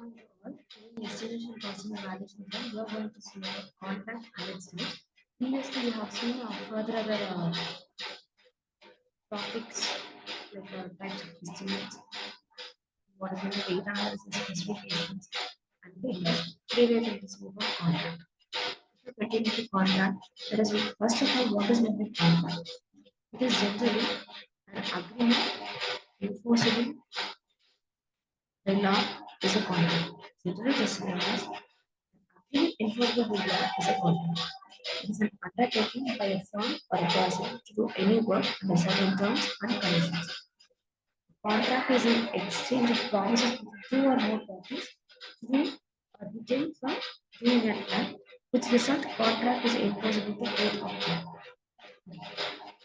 all. In estimation costing and valuation plan, we are going to see about contract and its types. Previously, we have seen further other topics like types of estimates, what is the data analysis specifications, and data. Today, we are going to see about contract. If we continue to contract, let us look first of all what is meant by contract. It is generally an agreement enforceable by law is a contract. Generally, this is known as enforceable by law is a contract. It is an undertaking by a firm or a person to do any work under certain terms and conditions. Contract is an exchange of promises between two or more parties through or retained from doing an act, which result contract is enforceable to both of them.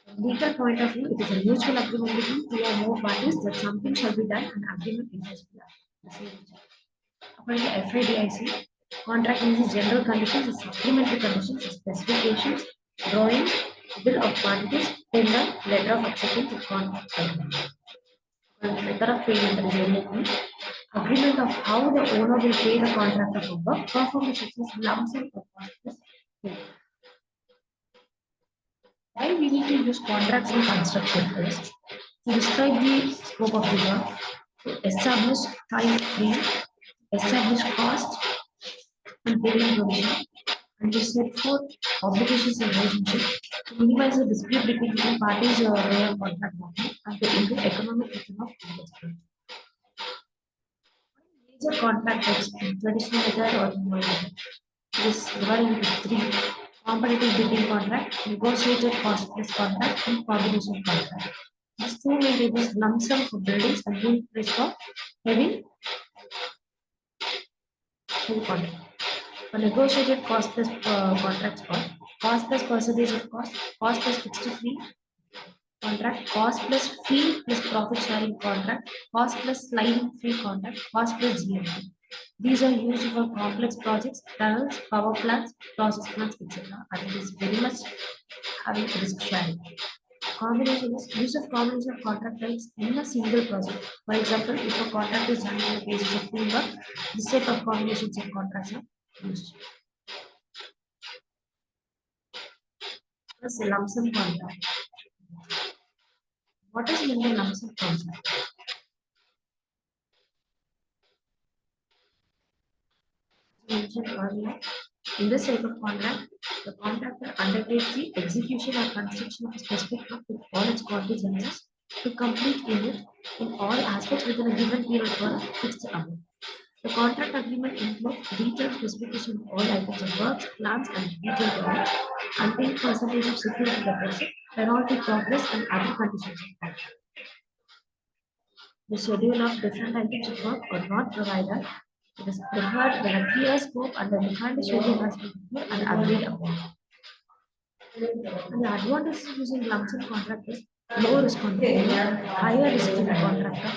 From legal point of view, it is a mutual agreement between two or more parties that something shall be done and agreement enforceable. According to FIDIC, contract means general conditions, the supplementary conditions, the specifications, drawings, bill of quantities, tender, letter of acceptance of contract agreement. Letter of payment, that is MOP, agreement of how the owner will pay the contractor for work, performed such as lump sum or cost. Why we need to use contracts in construction first? To describe the scope of the work, to establish time frame, establish cost and billing provision, and to set forth obligations and relationships to minimize the dispute between the parties or their contract working and to improve economic return of investment. Major contract types in traditional method or modern method. It is divided into three: competitive bidding contract, negotiated cost plus contract, and combination contract. These two main types lump sum for buildings and unit price for heavy contract. For negotiated cost plus contracts for cost plus percentage of cost plus fixed fee contract, cost plus fee plus profit sharing contract, cost plus sliding fee contract, cost plus GMP. These are used for complex projects, tunnels, power plants, process plants, etc. And it is very much having risk sharing. Combination is use of combination of contract types in a single project. For example, if a contract is done on the basis of teamwork, this type of combinations of contracts are used. Plus, lump sum contract. What is meant by lump sum contract? As mentioned earlier, in this type of contract, the contractor undertakes the execution or construction of a specific work with all its contingencies to complete in all aspects within a given period for a fixed amount. The contract agreement includes detailed specification of all items of works, plans, and detailed drawings, until percentage of security deposit, penalty progress, and other conditions of contract. The schedule of different items of work are not provided. It is preferred when a clear scope and a defined schedule has been prepared and agreed upon. And the advantage of using lump sum contract is low risk contractor, higher risk to the contractor,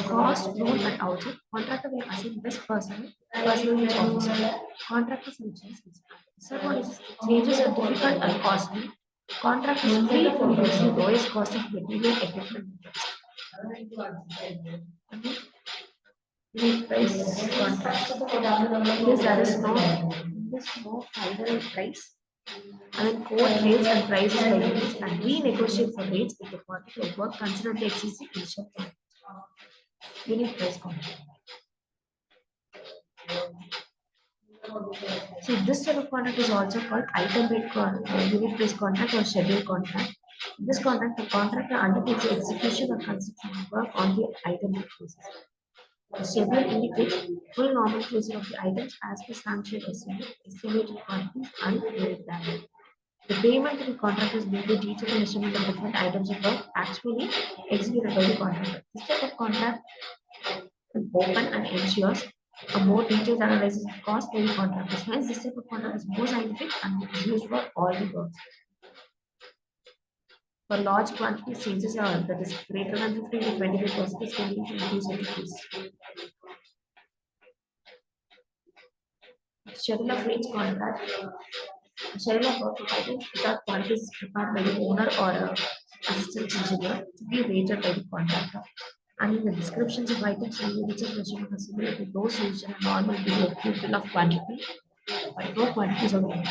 cost known at outset, contractor will assign best personal officer. Contractor selections is disadvantages. Changes are difficult and costly. Contract is free from using lowest cost of material equipment. Unit price contract. Because there is no final price. Quote rates and prices by units and renegotiate for rates if the quantity of work considerably exceeds the initial unit price contract. So this type of contract is also called item rate unit price contract or schedule contract. In this contract, the contractor undertakes the execution or construction of work on the item rate basis. The schedule indicates full nomenclature of the items as per sanctioned estimate, estimated quantities, and unit value. The payment to the contractor is made by detailed estimate of different items of work actually executed by the contractor. This type of contract is open and ensures a more detailed analysis of cost by the contractors. Hence, this type of contract is more scientific and is used for all the works. For large quantity changes are that is greater than 15 to 25% can be reduced into fees. Schedule of rates contract. A schedule of work provided without quantities is prepared by the owner or assistant engineer to be rated by the contractor. and in the descriptions of items which are measured possible to those used in a normal bill of quantity, but no quantities of labor.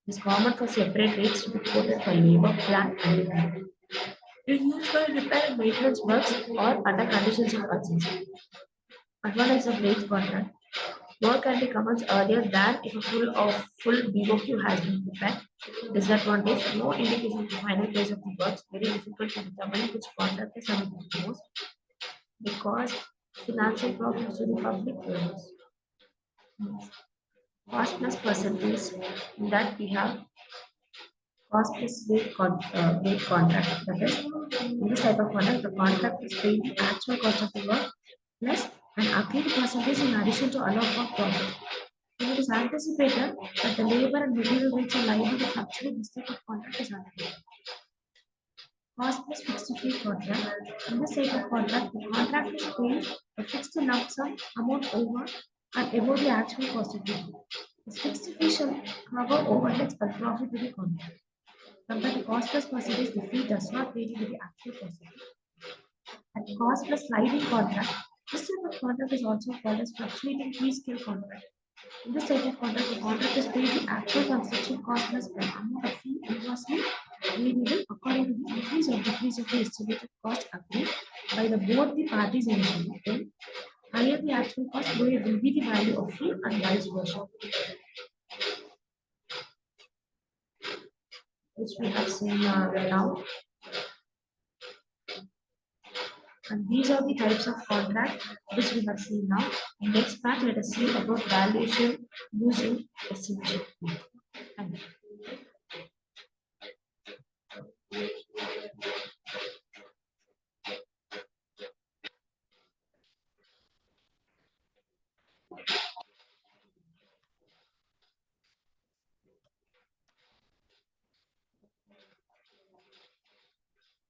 It is common for separate rates to be quoted for labor, plant, and equipment. It is used for repair and maintenance works or under conditions of urgency. Advantage of rates contract. Work can be commenced earlier than if a full BOQ has been prepared. Disadvantage: no indication of the final price of the works. Very difficult to determine which contract is submitted the most because financial problems to the public owners. Cost plus percentage. In that we have cost plus rate contract. That is, in this type of contract, the contract is paying the actual cost of the work plus an agreed percentage in addition to allow for profit. When it is anticipated that the labor and material rates are liable to fluctuate, this type of contract is undertaken. Cost plus fixed fee contract. In this type of contract, the contract is paid a fixed lump sum amount over and above the actual cost of the work. This fixed fee shall cover overheads and profit to the contract. Compared to cost plus percentage, the fee does not vary with the actual percentage. And cost plus sliding contract. This type of contract is also called as fluctuating fee scale contract. In this type of contract, the contract is paid the actual construction cost plus an amount of fee inversely variable according to the increase or decrease of the estimated cost agreed by both the parties initially. Then, higher the actual cost, lower will be the value of fee and vice versa, which we have seen now. And these are the types of contract which we have seen now. In next part, let us see about valuation using estimation. Thank you.